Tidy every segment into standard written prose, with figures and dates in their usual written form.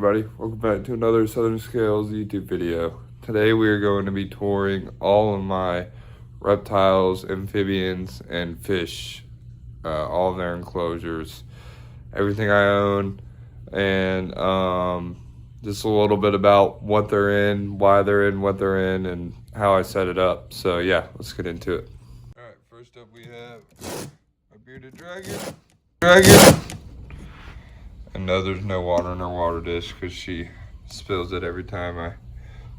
everybody, welcome back to another SouthernScales YouTube video. Today we are going to be touring all of my reptiles, amphibians, and fish, all of their enclosures, everything I own, and just a little bit about what they're in, why they're in, what they're in, and how I set it up. So yeah, let's get into it. Alright, first up we have a bearded dragon. And no, there's no water in her water dish because she spills it every time I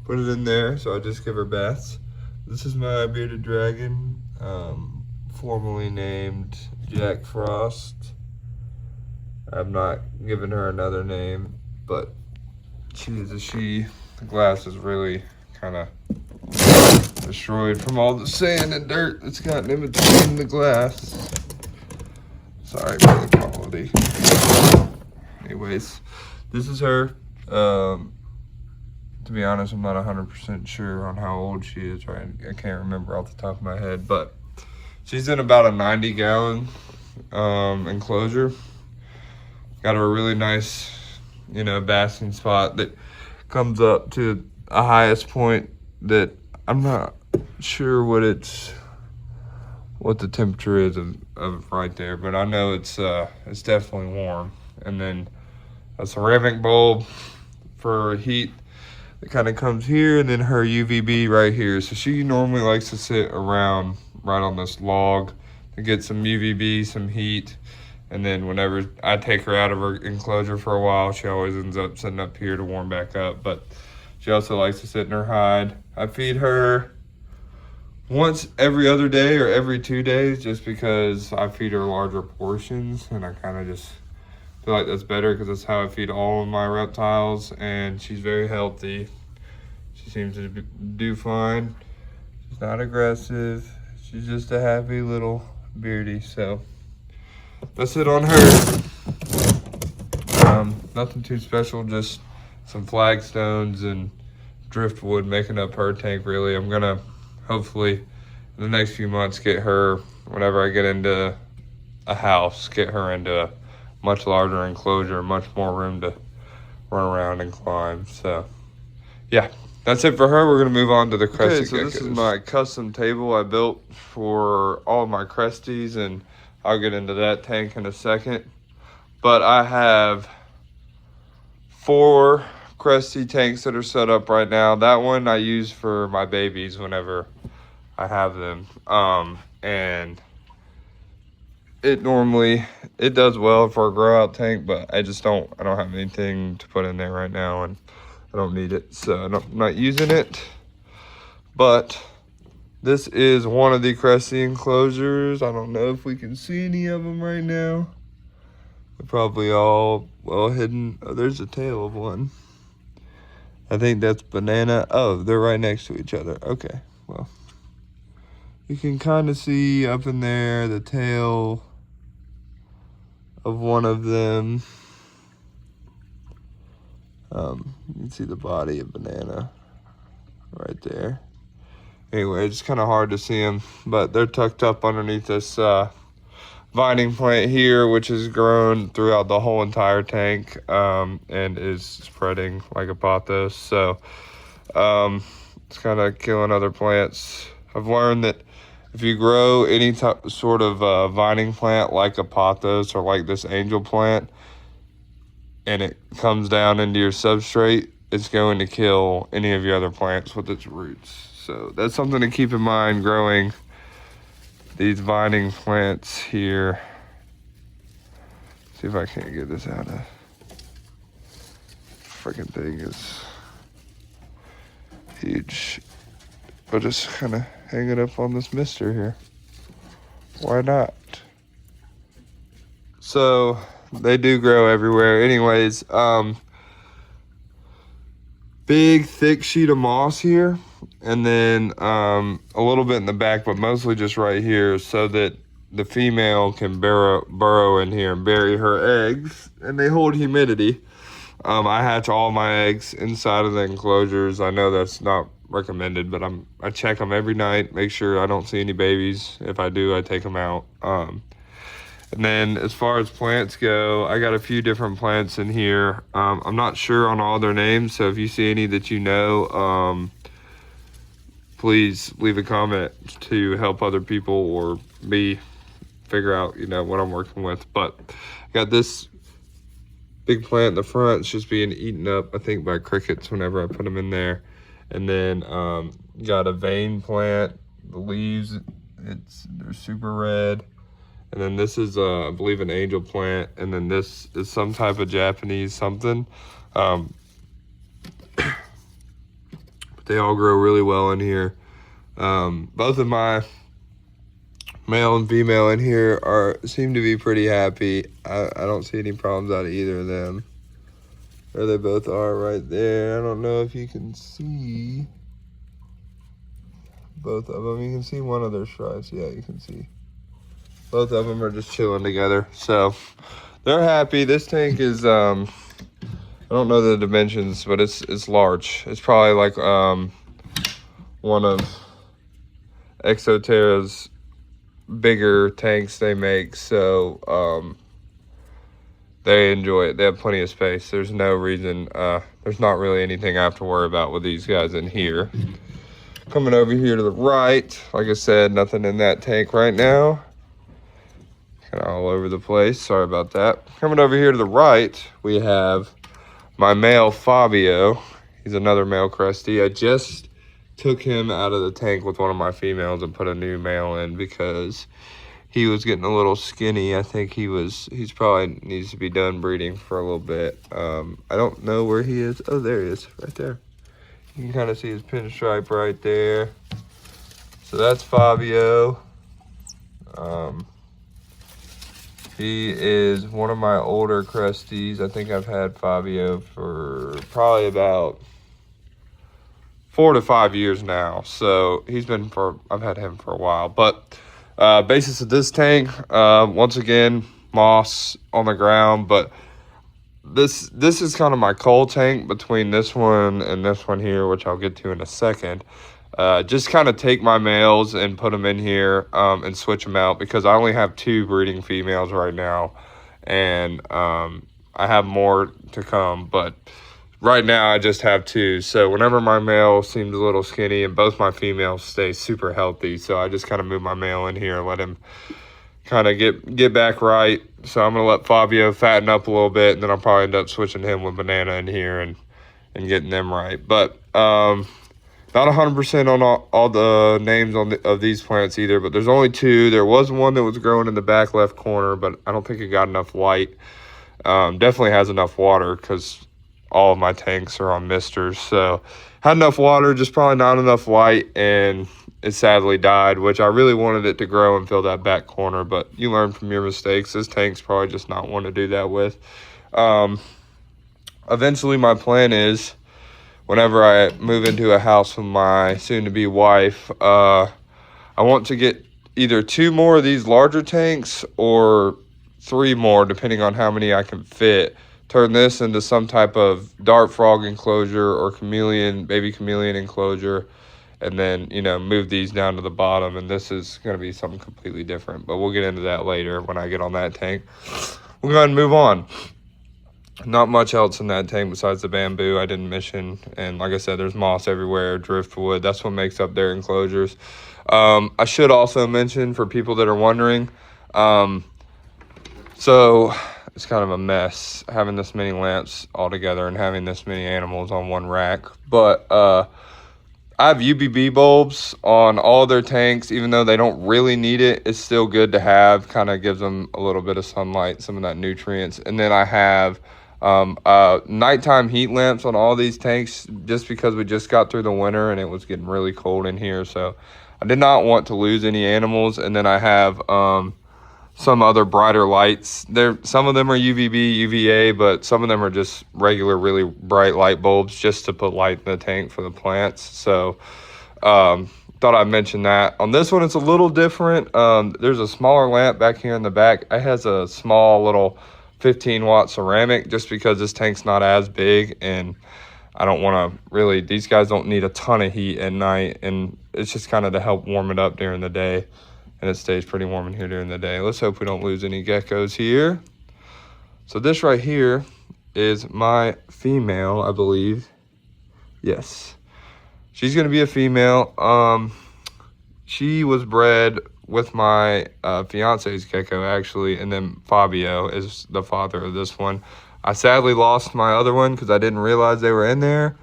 put it in there, so I just give her baths. This is my bearded dragon, formerly named Jack Frost. I'm not giving her another name, but she's a she. The glass is really kind of destroyed from all the sand and dirt that's gotten in between the glass. Sorry for the quality. Anyways, this is her. To be honest, I'm not 100% sure on how old she is, right? I can't remember off the top of my head, but she's in about a 90-gallon enclosure. Got her a really nice, basking spot that comes up to a highest point that I'm not sure what the temperature is of right there, but I know it's definitely warm. And then a ceramic bulb for heat that kind of comes here, and then her UVB right here. So she normally likes to sit around right on this log to get some UVB, some heat. And then whenever I take her out of her enclosure for a while, she always ends up sitting up here to warm back up. But she also likes to sit in her hide. I feed her once every other day or every 2 days, just because I feed her larger portions, and I kind of just feel like that's better because that's how I feed all of my reptiles, and she's very healthy. She seems to do fine. She's not aggressive. She's just a happy little beardy. So that's it on her. Nothing too special, just some flagstones and driftwood making up her tank, really. I'm gonna hopefully in the next few months get her, whenever I get into a house, get her into a much larger enclosure, much more room to run around and climb. So yeah, that's it for her. We're gonna move on to the crested geckos. This is my custom table I built for all of my cresties, and I'll get into that tank in a second. But I have 4 cresty tanks that are set up right now. That one I use for my babies whenever I have them, and it does well for a grow out tank, but I don't have anything to put in there right now, and I don't need it, so I'm not using it. But this is one of the cresty enclosures. I don't know if we can see any of them right now. They're probably all well hidden. Oh, there's a tail of one. I think that's banana. Oh, they're right next to each other. Okay, well, you can kind of see up in there the tail of one of them. You can see the body of banana right there. Anyway, it's kind of hard to see them, but they're tucked up underneath this vining plant here, which has grown throughout the whole entire tank, and is spreading like a pothos. So it's kind of killing other plants. I've learned that if you grow any sort of vining plant like a pothos or like this angel plant, and it comes down into your substrate, it's going to kill any of your other plants with its roots. So that's something to keep in mind growing these vining plants here. See if I can't get this out of. Freaking thing is huge. I'll just kind of hang it up on this mister here. Why not? So they do grow everywhere. Anyways, big thick sheet of moss here, and then a little bit in the back, but mostly just right here, so that the female can burrow in here and bury her eggs, and they hold humidity. I hatch all my eggs inside of the enclosures. I know that's not recommended, but I check them every night, make sure I don't see any babies. If I do, I take them out. And And then as far as plants go, I got a few different plants in here. I'm not sure on all their names, so if you see any that you know, please leave a comment to help other people or me figure out, you know, what I'm working with. But I got this big plant in the front. It's just being eaten up, I think, by crickets whenever I put them in there. And then got a vein plant. The leaves, they're super red. And then this is, I believe, an angel plant. And then this is some type of Japanese something. But they all grow really well in here. Both of my male and female in here seem to be pretty happy. I don't see any problems out of either of them. There they both are right there. I don't know if you can see both of them. You can see one of their stripes. Yeah, you can see. Both of them are just chilling together. So they're happy. This tank is, I don't know the dimensions, but it's large. It's probably like one of Exoterra's bigger tanks they make. So they enjoy it. They have plenty of space. There's no reason, there's not really anything I have to worry about with these guys in here. Coming over here to the right, like I said, nothing in that tank right now. Kind of all over the place, sorry about that. Coming over here to the right, we have my male Fabio. He's another male Crested. I just took him out of the tank with one of my females and put a new male in because he was getting a little skinny. I think he's probably needs to be done breeding for a little bit. I don't know where he is. Oh, there he is, right there. You can kind of see his pinstripe right there. So that's Fabio. He is one of my older Cresties. I think I've had Fabio for probably about 4 to 5 years now. So I've had him for a while. But basis of this tank, once again, moss on the ground. But this is kind of my cull tank between this one and this one here, which I'll get to in a second. Just kind of take my males and put them in here and switch them out because I only have 2 breeding females right now, and I have more to come, but right now I just have 2. So whenever my male seems a little skinny and both my females stay super healthy, so I just kind of move my male in here and let him kind of get back right. So I'm gonna let Fabio fatten up a little bit, and then I'll probably end up switching him with Banana in here and getting them right. But not 100% on all the names of these plants either, but there's only 2. There was one that was growing in the back left corner, but I don't think it got enough light. Definitely has enough water because all of my tanks are on misters. So had enough water, just probably not enough light, and it sadly died, which I really wanted it to grow and fill that back corner, but you learn from your mistakes. This tank's probably just not one to do that with. Eventually my plan is, whenever I move into a house with my soon-to-be wife, I want to get either 2 more of these larger tanks or 3 more, depending on how many I can fit. Turn this into some type of dart frog enclosure or baby chameleon enclosure, and then, you know, move these down to the bottom. And this is going to be something completely different, but we'll get into that later when I get on that tank. We'll go ahead and move on. Not much else in that tank besides the bamboo I didn't mention. And like I said, there's moss everywhere, driftwood. That's what makes up their enclosures. I should also mention, for people that are wondering, so it's kind of a mess having this many lamps all together and having this many animals on one rack. But I have UVB bulbs on all their tanks. Even though they don't really need it, it's still good to have. Kind of gives them a little bit of sunlight, some of that nutrients. And then I have nighttime heat lamps on all these tanks, just because we just got through the winter and it was getting really cold in here. So I did not want to lose any animals. And then I have some other brighter lights. Some of them are UVB, UVA, but some of them are just regular, really bright light bulbs just to put light in the tank for the plants. So thought I'd mention that. On this one, it's a little different. There's a smaller lamp back here in the back. It has a small little 15-watt ceramic, just because this tank's not as big, and I don't want to really, these guys don't need a ton of heat at night, and it's just kind of to help warm it up during the day. and it stays pretty warm in here during the day. Let's hope we don't lose any geckos here. So this right here is my female, I believe. Yes, she's gonna be a female. She was bred with my fiance's gecko actually, and then Fabio is the father of this one. I sadly lost my other one because I didn't realize they were in there.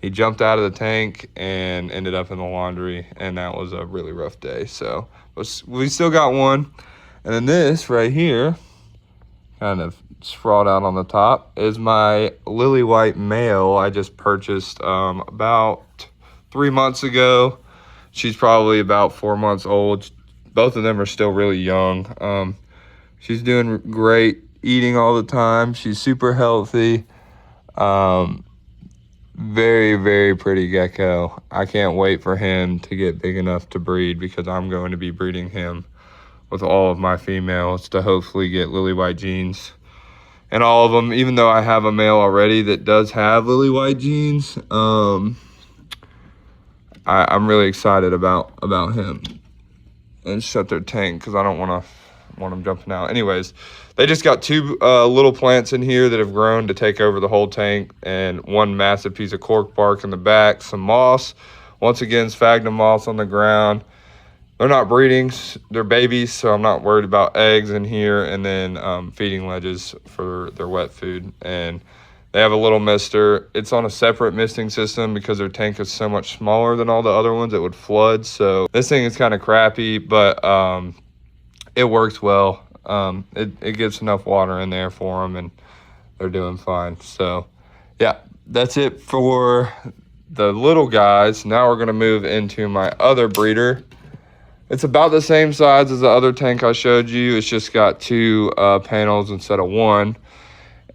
He jumped out of the tank and ended up in the laundry, and that was a really rough day. So we still got one. And then this right here, kind of sprawled out on the top, is my lily white male I just purchased about 3 months ago. She's probably about 4 months old. Both of them are still really young. She's doing great, eating all the time. She's super healthy. Very, very pretty gecko. I can't wait for him to get big enough to breed, because I'm going to be breeding him with all of my females to hopefully get lily white genes. And all of them, even though I have a male already that does have lily white genes, I'm really excited about him. And shut their tank because I don't want them jumping out. Anyways, they just got 2 little plants in here that have grown to take over the whole tank, and 1 massive piece of cork bark in the back, some moss. Once again, sphagnum moss on the ground. They're not breeding, they're babies, so I'm not worried about eggs in here. And then feeding ledges for their wet food. And they have a little mister. It's on a separate misting system because their tank is so much smaller than all the other ones. It would flood. So this thing is kind of crappy, but it works well. It gets enough water in there for them, and they're doing fine. So yeah, that's it for the little guys. Now we're gonna move into my other breeder. It's about the same size as the other tank I showed you. It's just got 2 panels instead of 1.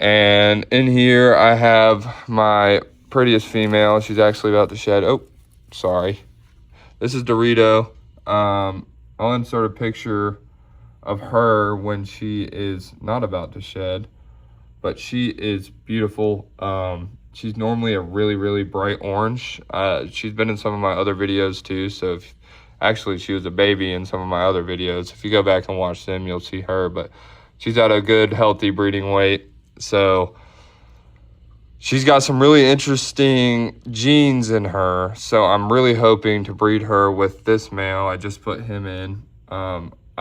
And in here I have my prettiest female. She's actually about to shed. Oh, sorry. This is Dorito. I'll insert a picture of her when she is not about to shed, but she is beautiful. She's normally a really, really bright orange. She's been in some of my other videos too. So actually she was a baby in some of my other videos. If you go back and watch them, you'll see her, but she's at a good, healthy breeding weight. So she's got some really interesting genes in her. So I'm really hoping to breed her with this male. I just put him in.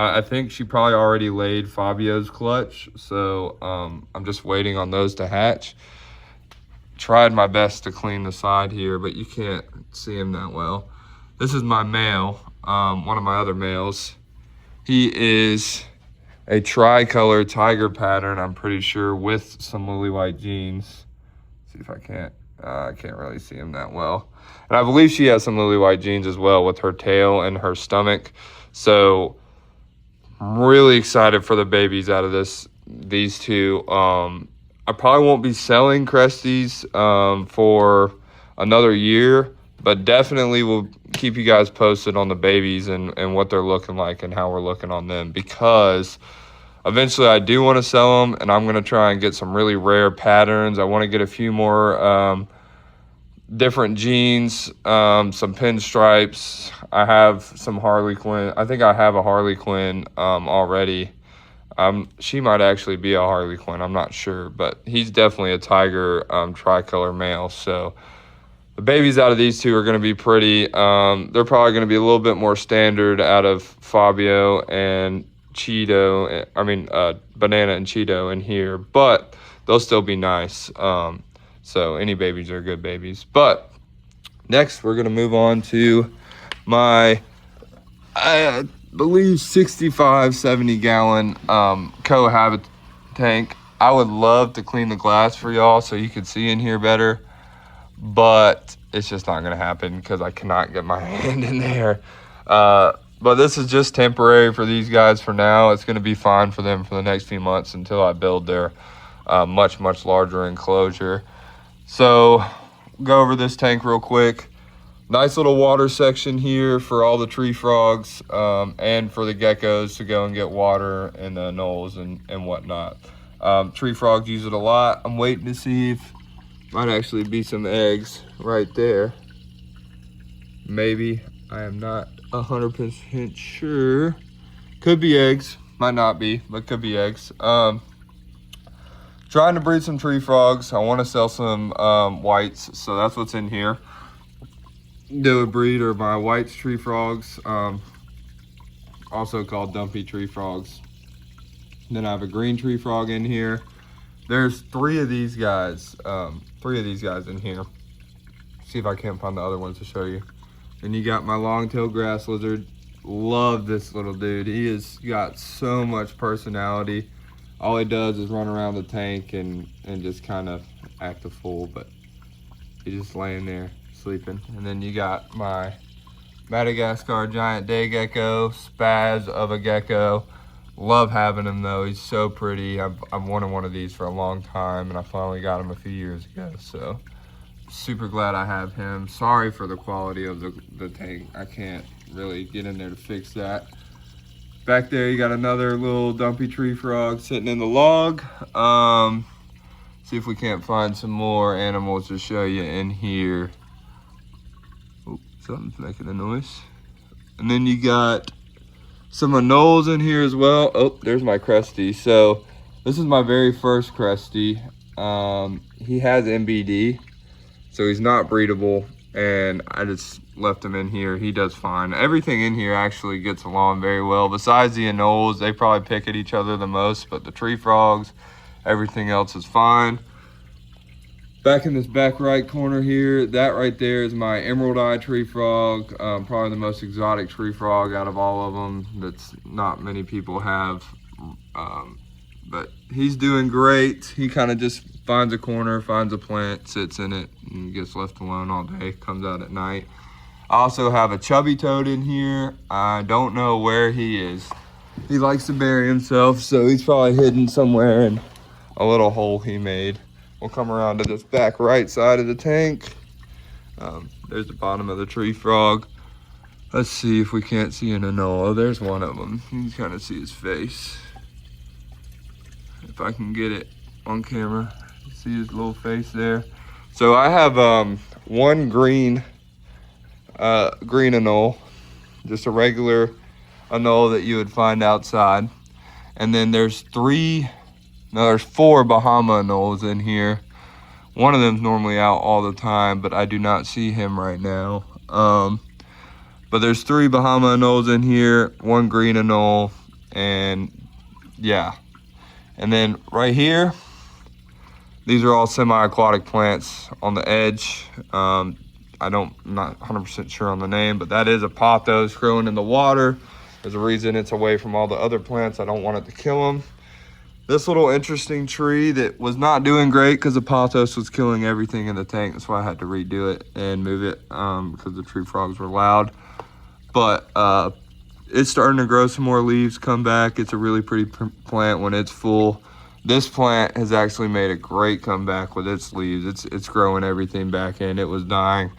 I think she probably already laid Fabio's clutch. So I'm just waiting on those to hatch. Tried my best to clean the side here, but you can't see him that well. This is my male, one of my other males. He is a tricolor tiger pattern, I'm pretty sure, with some lily white genes. Let's see if I can't really see him that well. And I believe she has some lily white genes as well with her tail and her stomach. So I'm really excited for the babies out of these 2. I probably won't be selling Cresties for another year, but definitely will keep you guys posted on the babies and what they're looking like and how we're looking on them, because eventually I do want to sell them, and I'm going to try and get some really rare patterns. I want to get a few more different genes, some pinstripes. I have some Harlequin. I think I have a Harlequin already. She might actually be a Harlequin. I'm not sure, but he's definitely a tiger tricolor male. So the babies out of these 2 are going to be pretty. They're probably going to be a little bit more standard out of Fabio and Cheeto. Banana and Cheeto in here, but they'll still be nice. So any babies are good babies. But next we're going to move on to my, I believe 65, 70 gallon Cohabitation tank. I would love to clean the glass for y'all so you could see in here better, but it's just not going to happen because I cannot get my hand in there. But this is just temporary for these guys for now. It's going to be fine for them for the next few months until I build their much, much larger enclosure. So go over this tank real quick. Nice little water section here for all the tree frogs and for the geckos to go and get water in the knolls and whatnot. Tree frogs use it a lot. I'm waiting to see if might actually be some eggs right there. Maybe. I am not 100% sure. Could be eggs, might not be, but could be eggs. Trying to breed some tree frogs. I want to sell some whites, so that's what's in here. Do a breed are my whites tree frogs, also called dumpy tree frogs. Then I have a green tree frog in here. There's three of these guys in here. See if I can't find the other ones to show you. And you got my long-tailed grass lizard. Love this little dude. He has got so much personality. All he does is run around the tank and just kind of act a fool, but he's just laying there sleeping. And then you got my Madagascar giant day gecko, spaz of a gecko. Love having him though. He's so pretty. I've wanted one of these for a long time, and I finally got him a few years ago. So super glad I have him. Sorry for the quality of the tank. I can't really get in there to fix that. Back there, you got another little dumpy tree frog sitting in the log. See if we can't find some more animals to show you in here. Oh, something's making a noise. And then you got some anoles in here as well. Oh, there's my Crested. So this is my very first Crested. He has MBD, so he's not breedable. And I just left him in here. He does fine. Everything in here actually gets along very well. Besides the anoles, they probably pick at each other the most, but the tree frogs, everything else is fine. Back in this back right corner here, that right there is my emerald eye tree frog. Probably the most exotic tree frog out of all of them that's not many people have. But he's doing great. He kind of just finds a corner, finds a plant, sits in it, and gets left alone all day, comes out at night. I also have a chubby toad in here. I don't know where he is. He likes to bury himself, so he's probably hidden somewhere in a little hole he made. We'll come around to this back right side of the tank. There's the bottom of the tree frog. Let's see if we can't see an anole. Oh, there's one of them. You can kind of see his face. If I can get it on camera, see his little face there. So I have one green anole, just a regular anole that you would find outside. And then there's four Bahama anoles in here. One of them's normally out all the time, but I do not see him right now. But there's three Bahama anoles in here, one green anole, and yeah. And then right here, these are all semi-aquatic plants on the edge. I'm not 100% sure on the name, but that is a pothos growing in the water. There's a reason it's away from all the other plants. I don't want it to kill them. This little interesting tree that was not doing great because the pothos was killing everything in the tank. That's why I had to redo it and move it because the tree frogs were loud. But it's starting to grow some more leaves, come back. It's a really pretty plant when it's full. This plant has actually made a great comeback with its leaves. It's growing everything back in. It was dying.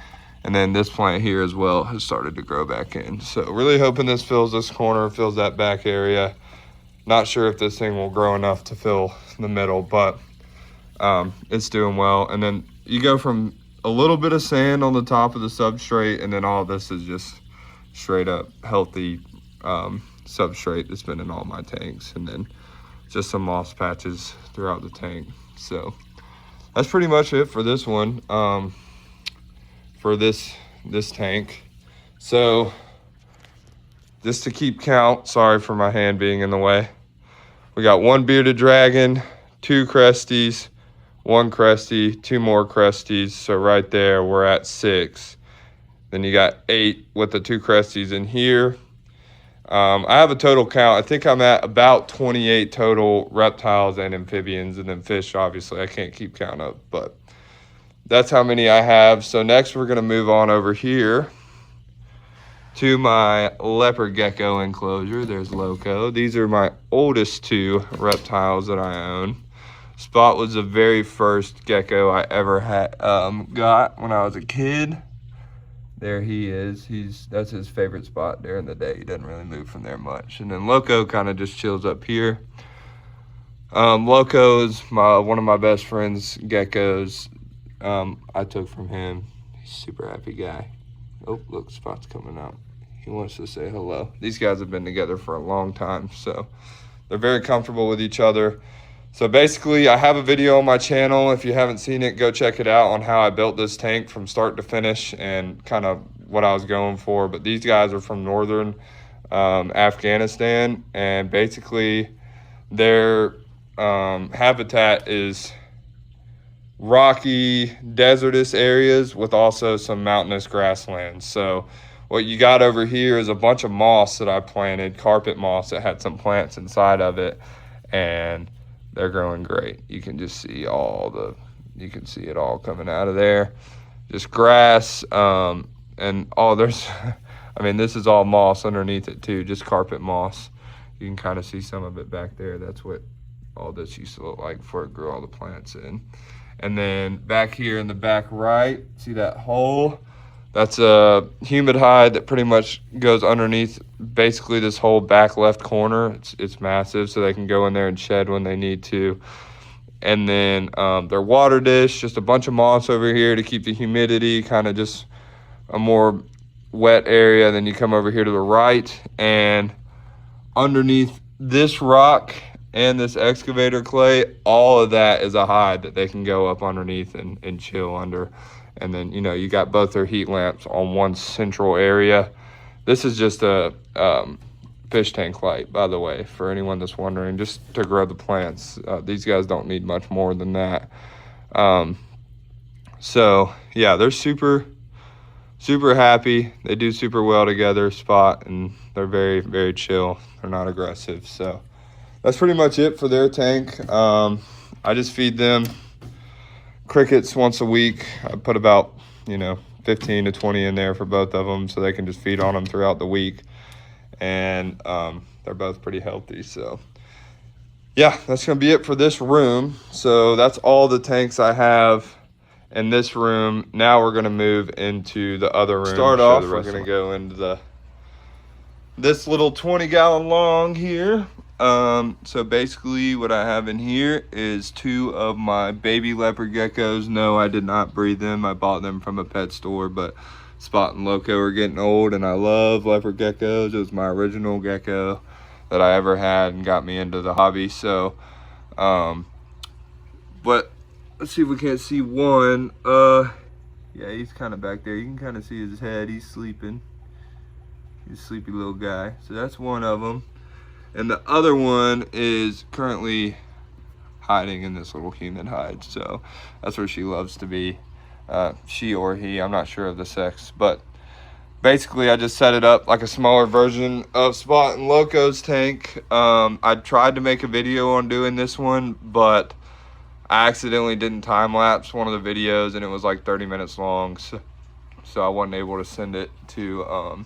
And then this plant here as well has started to grow back in. So really hoping this fills this corner, fills that back area. Not sure if this thing will grow enough to fill the middle, but it's doing well. And then you go from a little bit of sand on the top of the substrate, and then all this is just straight up healthy substrate that's been in all my tanks, and then just some moss patches throughout the tank. So that's pretty much it for this one, for this tank. So just to keep count, sorry for my hand being in the way, we got one bearded dragon, two Cresties, one Crested, two more Cresties. So right there we're at 6. Then you got 8 with the 2 Cresties in here. I have a total count. I think I'm at about 28 total reptiles and amphibians, and then fish, obviously, I can't keep count of, but that's how many I have. So next we're gonna move on over here to my leopard gecko enclosure. There's Loco. These are my oldest 2 reptiles that I own. Spot was the very first gecko I ever had got when I was a kid. There he is. That's his favorite spot during the day. He doesn't really move from there much. And then Loco kind of just chills up here. Loco is one of my best friend's geckos. I took from him. He's a super happy guy. Oh, look, Spot's coming out. He wants to say hello. These guys have been together for a long time, so they're very comfortable with each other. So basically, I have a video on my channel. If you haven't seen it, go check it out on how I built this tank from start to finish and kind of what I was going for. But these guys are from northern Afghanistan, and basically their habitat is rocky, desertous areas with also some mountainous grasslands. So what you got over here is a bunch of moss that I planted, carpet moss that had some plants inside of it, and they're growing great. You can just see you can see it all coming out of there. Just grass, and there's, I mean, this is all moss underneath it too, just carpet moss. You can kind of see some of it back there. That's what all this used to look like before it grew all the plants in. And then back here in the back right, see that hole? That's a humid hide that pretty much goes underneath basically this whole back left corner. It's massive, so they can go in there and shed when they need to. And then their water dish, just a bunch of moss over here to keep the humidity, kind of just a more wet area. Then you come over here to the right, and underneath this rock and this excavator clay, all of that is a hide that they can go up underneath and chill under. And then, you know, you got both their heat lamps on one central area. This is just a fish tank light, by the way, for anyone that's wondering, just to grow the plants. These guys don't need much more than that. So yeah, they're super happy. They do super well together, Spot, and they're very, very chill. They're not aggressive. So that's pretty much it for their tank. I just feed them crickets once a week. I put about, 15 to 20 in there for both of them, so they can just feed on them throughout the week. And they're both pretty healthy. So yeah, that's gonna be it for this room. So that's all the tanks I have in this room. Now we're gonna move into the other room. Start off, we're gonna go into this little 20-gallon long here. So basically what I have in here is 2 of my baby leopard geckos. No, I did not breed them. I bought them from a pet store, but Spot and Loco are getting old, and I love leopard geckos. It was my original gecko that I ever had and got me into the hobby. So, but let's see if we can't see one. Yeah, he's kind of back there. You can kind of see his head. He's sleeping. He's a sleepy little guy. So that's one of them. And the other one is currently hiding in this little humid hide. So that's where she loves to be. She or he, I'm not sure of the sex. But basically I just set it up like a smaller version of Spot and Loco's tank. I tried to make a video on doing this one, but I accidentally didn't time lapse one of the videos, and it was like 30 minutes long. So I wasn't able to send it to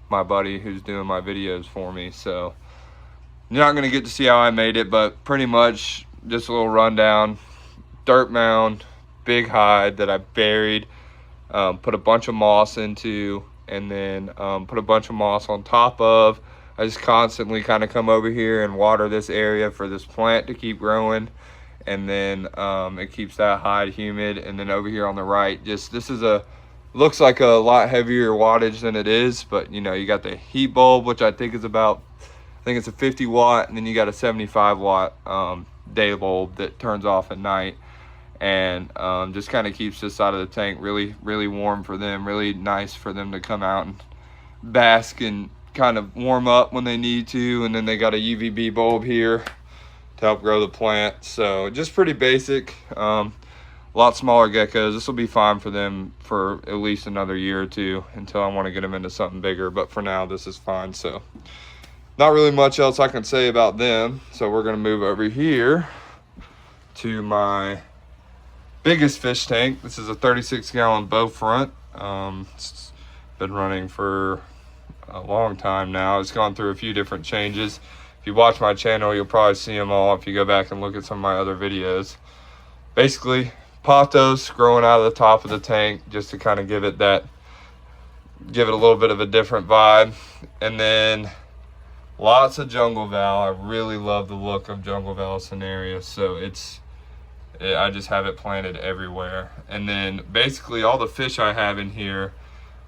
my buddy who's doing my videos for me. So you're not gonna get to see how I made it, but pretty much just a little rundown. Dirt mound, big hide that I buried, put a bunch of moss into, and then put a bunch of moss on top of. I just constantly kind of come over here and water this area for this plant to keep growing, and then it keeps that hide humid. And then over here on the right, this is looks like a lot heavier wattage than it is, but you got the heat bulb, which I think is about, I think it's a 50 watt, and then you got a 75 watt day bulb that turns off at night, and just kind of keeps this side of the tank really, really warm for them. Really nice for them to come out and bask and kind of warm up when they need to. And then they got a UVB bulb here to help grow the plant. So just pretty basic. A lot smaller geckos. This will be fine for them for at least another year or two until I want to get them into something bigger. But for now, this is fine. So not really much else I can say about them. So we're going to move over here to my biggest fish tank. This is a 36-gallon bow front. It's been running for a long time now. It's gone through a few different changes. If you watch my channel, you'll probably see them all if you go back and look at some of my other videos. Basically, pothos growing out of the top of the tank just to kind of give it a little bit of a different vibe. And then lots of jungle val. I really love the look of jungle val scenario, so I just have it planted everywhere. And then basically all the fish I have in here,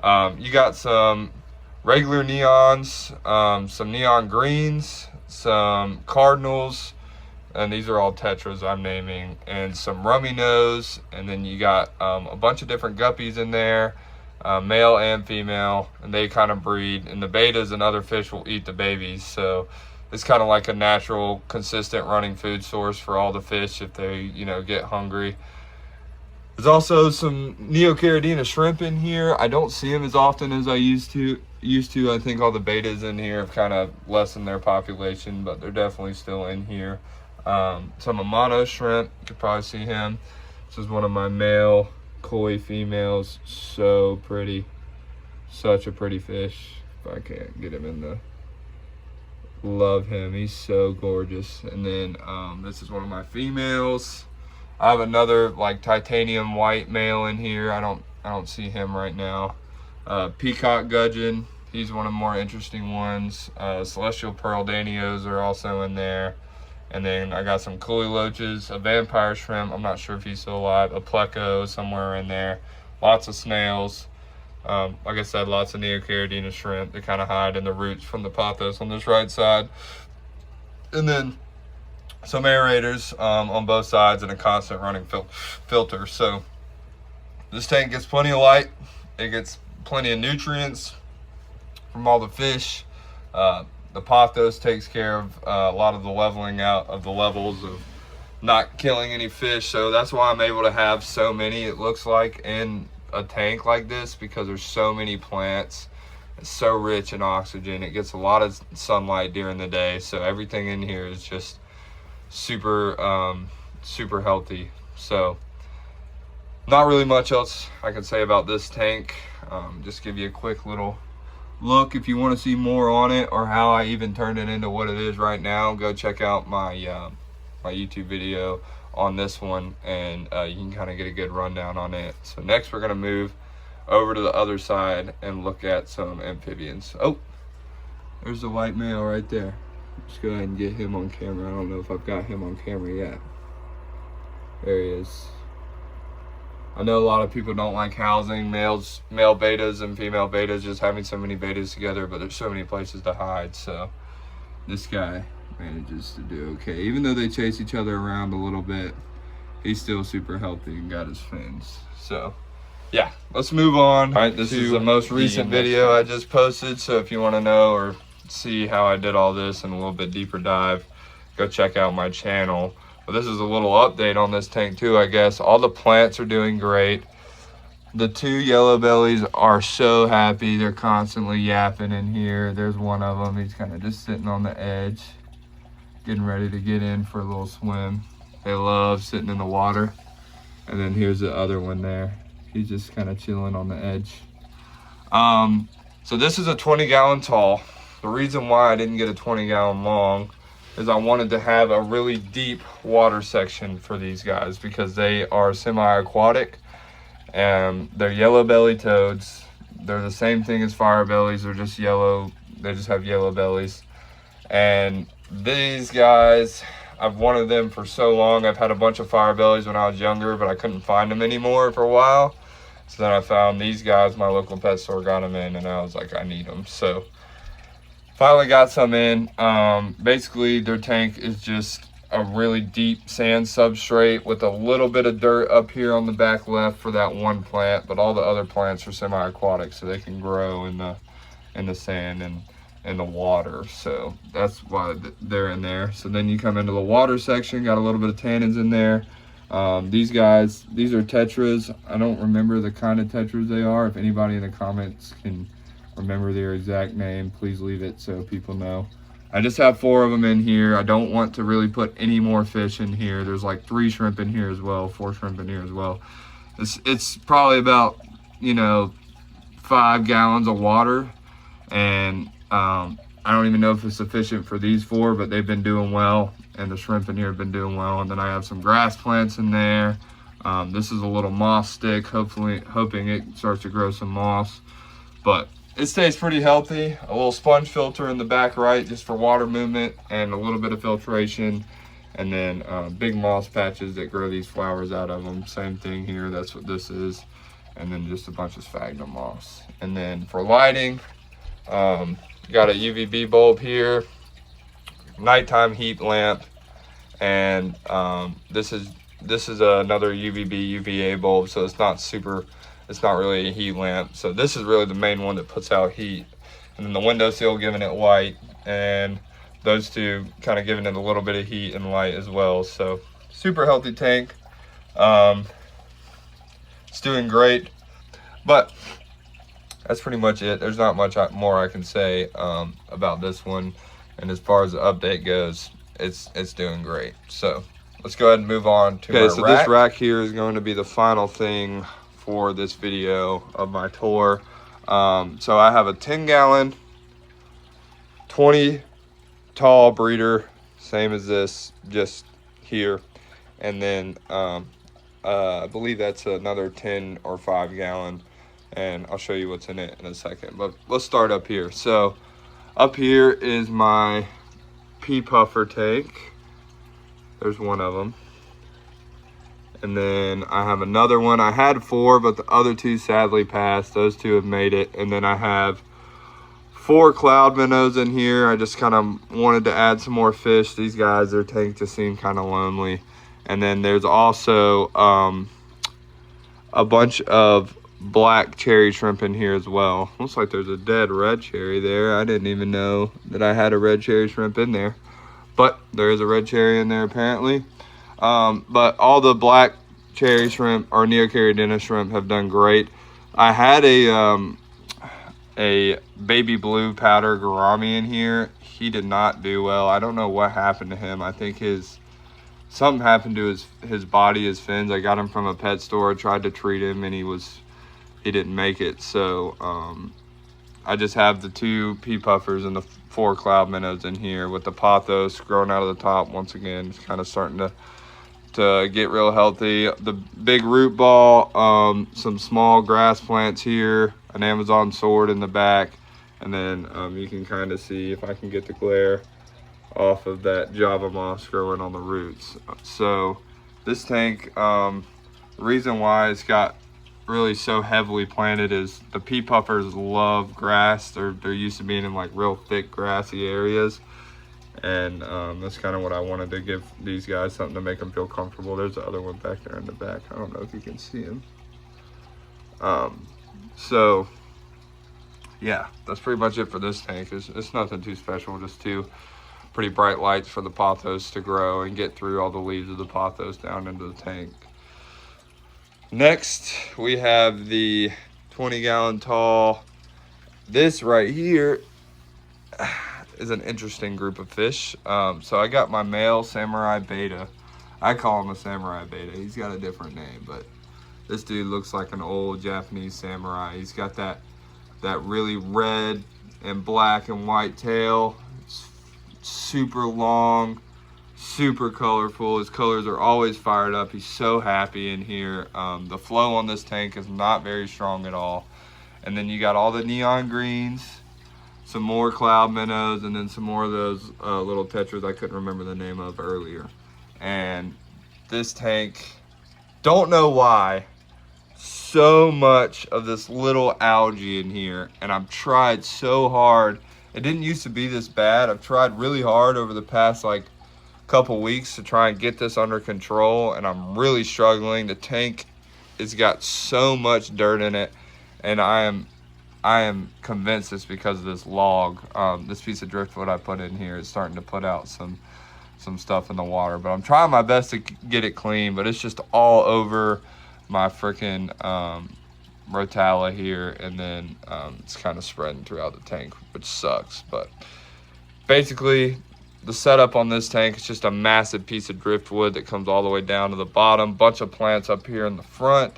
you got some regular neons, some neon greens, some cardinals, and these are all tetras I'm naming, and some rummy nose, and then you got a bunch of different guppies in there, male and female, and they kind of breed, and the bettas and other fish will eat the babies, so it's kind of like a natural, consistent running food source for all the fish if they, you know, get hungry. There's also some Neocaridina shrimp in here. I don't see them as often as I used to. I think all the bettas in here have kind of lessened their population, but they're definitely still in here. Some Amano shrimp, you could probably see him. This is one of my male koi females. So pretty. Such a pretty fish. If I can't get him in the... Love him. He's so gorgeous. And then this is one of my females. I have another like titanium white male in here. I don't see him right now. Peacock gudgeon, he's one of the more interesting ones. Celestial pearl danios are also in there. And then I got some koi loaches, a vampire shrimp, I'm not sure if he's still alive, a pleco somewhere in there. Lots of snails. Like I said, lots of Neocaridina shrimp. They kind of hide in the roots from the pothos on this right side. And then some aerators on both sides and a constant running filter. So this tank gets plenty of light. It gets plenty of nutrients from all the fish. The pothos takes care of a lot of the leveling out of the levels of not killing any fish. So that's why I'm able to have so many, it looks like, in a tank like this, because there's so many plants. It's so rich in oxygen. It gets a lot of sunlight during the day. So everything in here is just super super healthy. So not really much else I can say about this tank. Just give you a quick little look. If you want to see more on it or how I even turned it into what it is right now, go check out my my YouTube video on this one, and you can kind of get a good rundown on it. So next we're going to move over to the other side and look at some amphibians. Oh, there's the white male right there. Let's go ahead and get him on camera. I don't know if I've got him on camera yet. There he is. I know a lot of people don't like housing male bettas and female bettas, just having so many bettas together, but there's so many places to hide. So this guy manages to do okay. Even though they chase each other around a little bit, he's still super healthy and got his fins. So yeah, let's move on. All right, this is the most recent video I just posted, so if you want to know or see how I did all this in a little bit deeper dive, go check out my channel. But this is a little update on this tank too, I guess. All the plants are doing great. The two yellow bellies are so happy. They're constantly yapping in here. There's one of them. He's kind of just sitting on the edge, getting ready to get in for a little swim. They love sitting in the water. And then here's the other one there. He's just kind of chilling on the edge. So this is a 20-gallon tall. The reason why I didn't get a 20-gallon long is I wanted to have a really deep water section for these guys, because they are semi-aquatic and they're yellow belly toads. They're the same thing as fire bellies. They're just yellow. They just have yellow bellies. And these guys, I've wanted them for so long. I've had a bunch of fire bellies when I was younger, but I couldn't find them anymore for a while. So then I found these guys. My local pet store got them in, and I was like, I need them. So finally got some in. Basically, their tank is just a really deep sand substrate with a little bit of dirt up here on the back left for that one plant, but all the other plants are semi-aquatic, so they can grow in the sand and in the water. So that's why they're in there. So then you come into the water section, got a little bit of tannins in there. These guys, these are tetras. I don't remember the kind of tetras they are. If anybody in the comments can remember their exact name, please leave it so people know. I just have 4 of them in here. I don't want to really put any more fish in here. There's like 3 shrimp in here as well, 4 shrimp in here as well. It's probably about, you know, 5 gallons of water, and I don't even know if it's sufficient for these 4, but they've been doing well, and the shrimp in here have been doing well. And then I have some grass plants in there. This is a little moss stick, hoping it starts to grow some moss, but it stays pretty healthy. A little sponge filter in the back right just for water movement and a little bit of filtration. And then big moss patches that grow these flowers out of them. Same thing here, that's what this is. And then just a bunch of sphagnum moss. And then for lighting, Got a UVB bulb here, nighttime heat lamp, and this is another UVB UVA bulb, so it's not really a heat lamp. So this is really the main one that puts out heat, and then the windowsill giving it light, and those two kind of giving it a little bit of heat and light as well. So super healthy tank. It's doing great, but that's pretty much it. There's not much more I can say about this one, and as far as the update goes, it's doing great. So let's go ahead and move on to my rack. This rack here is going to be the final thing for this video of my tour. So I have a 10-gallon 20 tall breeder, same as this, just here, and then I believe that's another 10 or 5-gallon, and I'll show you what's in it in a second. But let's start up here. So up here is my pea puffer tank. There's one of them. And then I have another one. I had 4, but the other 2 sadly passed. Those 2 have made it. And then I have 4 cloud minnows in here. I just kind of wanted to add some more fish. These guys, their tank just seemed kind of lonely. And then there's also a bunch of black cherry shrimp in here as well. Looks like there's a dead red cherry there. I didn't even know that I had a red cherry shrimp in there, but there is a red cherry in there apparently. But all the black cherry shrimp or Neocaridina shrimp have done great. I had a baby blue powder gourami in here. He did not do well. I don't know what happened to him. I think something happened to his body, his fins. I got him from a pet store, tried to treat him, and he didn't make it. So I just have the 2 pea puffers and the 4 cloud minnows in here with the pothos growing out of the top. Once again, it's kind of starting to get real healthy. The big root ball, some small grass plants here, an Amazon sword in the back, and then you can kind of see, if I can get the glare off of that Java moss growing on the roots. So this tank, the reason why it's got really so heavily planted is the pea puffers love grass. They're used to being in like real thick grassy areas, and that's kind of what I wanted to give these guys, something to make them feel comfortable. There's the other one back there in the back. I don't know if you can see him. So yeah, that's pretty much it for this tank. It's nothing too special, just 2 pretty bright lights for the pothos to grow and get through all the leaves of the pothos down into the tank. Next, we have the 20-gallon tall. This right here is an interesting group of fish. So I got my male samurai betta. I call him a samurai betta. He's got a different name, but this dude looks like an old Japanese samurai. He's got that really red and black and white tail. It's super long, super colorful. His colors are always fired up. He's so happy in here. The flow on this tank is not very strong at all. And then you got all the neon greens, some more cloud minnows, and then some more of those little tetras I couldn't remember the name of earlier. And this tank, don't know why, so much of this little algae in here, and I've tried so hard. It didn't used to be this bad. I've tried really hard over the past like couple weeks to try and get this under control, and I'm really struggling. The tank has got so much dirt in it, and I am convinced it's because of this log. This piece of driftwood I put in here is starting to put out some stuff in the water, but I'm trying my best to get it clean, but it's just all over my freaking rotala here, and then it's kind of spreading throughout the tank, which sucks. But basically, the setup on this tank is just a massive piece of driftwood that comes all the way down to the bottom. Bunch of plants up here in the front.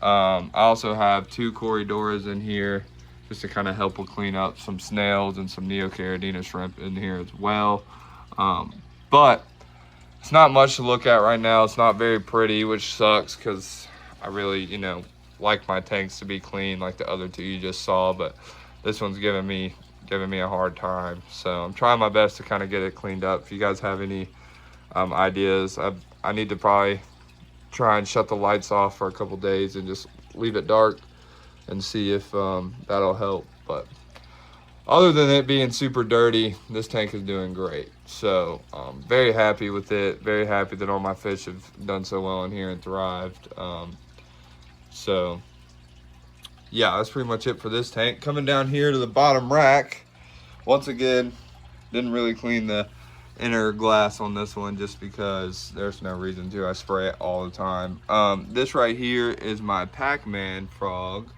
I also have 2 Corydoras in here just to kind of help with clean up some snails and some Neocaridina shrimp in here as well. But it's not much to look at right now. It's not very pretty, which sucks because I really, like my tanks to be clean like the other 2 you just saw, but this one's giving me a hard time. So I'm trying my best to kind of get it cleaned up. If you guys have any ideas, I need to probably try and shut the lights off for a couple days and just leave it dark and see if that'll help. But other than it being super dirty, this tank is doing great. So very happy with it. Very happy that all my fish have done so well in here and thrived. So yeah, that's pretty much it for this tank. Coming down here to the bottom rack, once again, didn't really clean the inner glass on this one just because there's no reason to. I spray it all the time. This right here is my Pac-Man frog.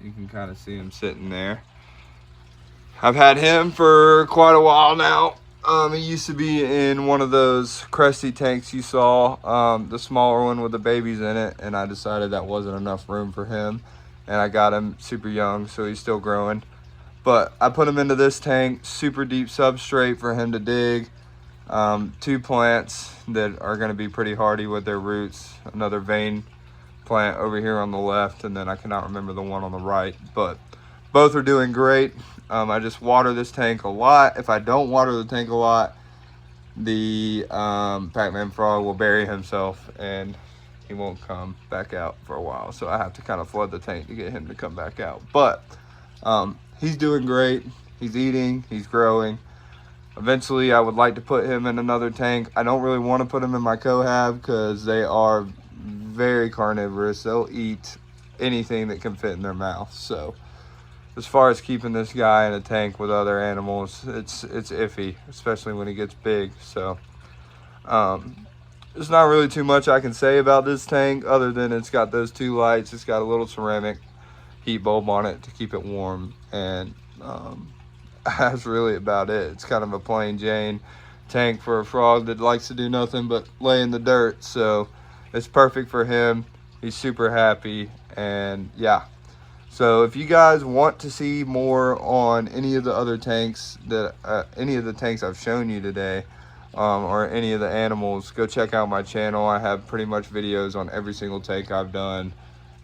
You can kind of see him sitting there. I've had him for quite a while now. He used to be in one of those Crested tanks you saw, the smaller one with the babies in it, and I decided that wasn't enough room for him, and I got him super young, so he's still growing. But I put him into this tank, super deep substrate for him to dig. 2 plants that are going to be pretty hardy with their roots. Another vein plant over here on the left, and then I cannot remember the one on the right, but both are doing great. I just water this tank a lot. If I don't water the tank a lot, the Pac-Man frog will bury himself and he won't come back out for a while. So I have to kind of flood the tank to get him to come back out. But he's doing great. He's eating, he's growing. Eventually I would like to put him in another tank. I don't really want to put him in my Cohab because they are very carnivorous. They'll eat anything that can fit in their mouth. So as far as keeping this guy in a tank with other animals, it's iffy, especially when he gets big. So there's not really too much I can say about this tank other than it's got those 2 lights. It's got a little ceramic heat bulb on it to keep it warm, and that's really about it. It's kind of a plain Jane tank for a frog that likes to do nothing but lay in the dirt. So it's perfect for him. He's super happy, and yeah. So if you guys want to see more on any of the other tanks that any of the tanks I've shown you today, or any of the animals, go check out my channel. I have pretty much videos on every single tank I've done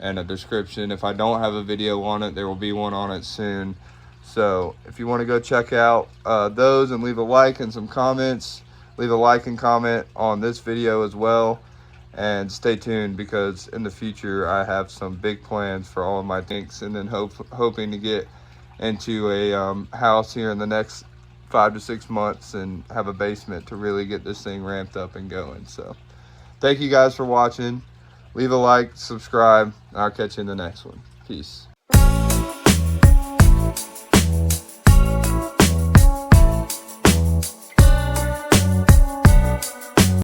and a description. If I don't have a video on it, there will be one on it soon. So if you want to go check out those and leave a like and some comments, leave a like and comment on this video as well. And stay tuned, because in the future I have some big plans for all of my tanks, and then hoping to get into a house here in the next 5 to 6 months and have a basement to really get this thing ramped up and going. So thank you guys for watching. Leave a like, subscribe, and I'll catch you in the next one. Peace.